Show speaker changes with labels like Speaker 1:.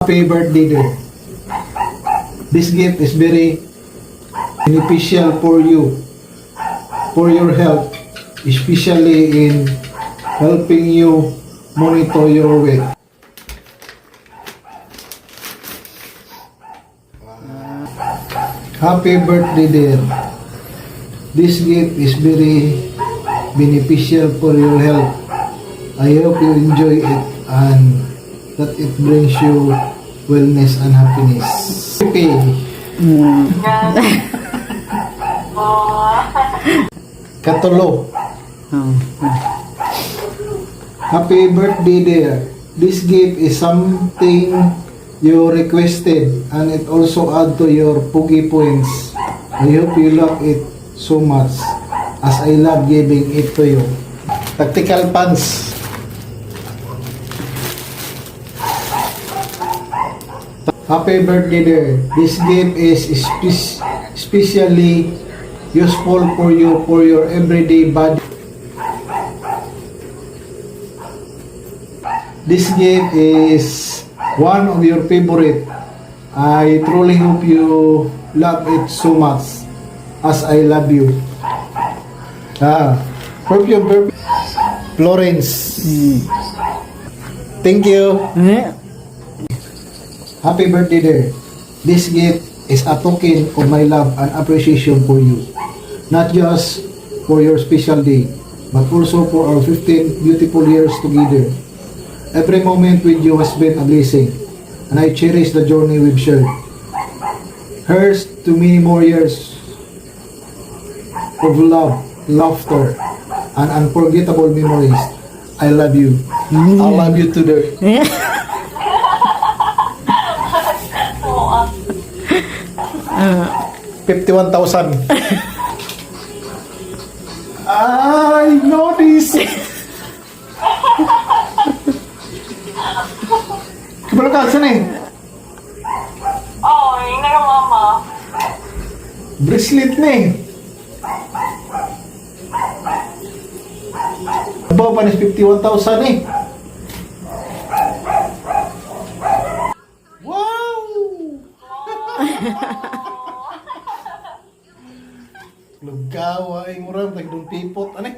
Speaker 1: Happy birthday dear. This gift is very beneficial for you, for your health, especially in helping you monitor your weight. Happy birthday dear. This gift is very beneficial for your health. I hope you enjoy it and that it brings you wellness and happiness. Okay. Katulo. Happy birthday dear. This gift is something you requested and it also add to your Pugi points. I hope you love it so much as I love giving it to you. Tactical pants. Happy birthday dear. This gift is especially useful for you for your everyday body. This gift is one of your favorite. I truly hope you love it so much as I love you. Perfume. Florence. Thank you. Happy birthday dear. This gift is a token of my love and appreciation for you. Not just for your special day, but also for our 15 beautiful years together. Every moment with you has been a blessing, and I cherish the journey we've shared. Here's to many more years of love, laughter, and unforgettable memories. I love you. I love you too dear. 51,000. I know this. Kabalo saan eh?
Speaker 2: Oh, yung mama.
Speaker 1: Bracelet na eh. Abaw pa na 51,000 eh. Wow! Lugawa ay murang tagdong tipot. Ano eh?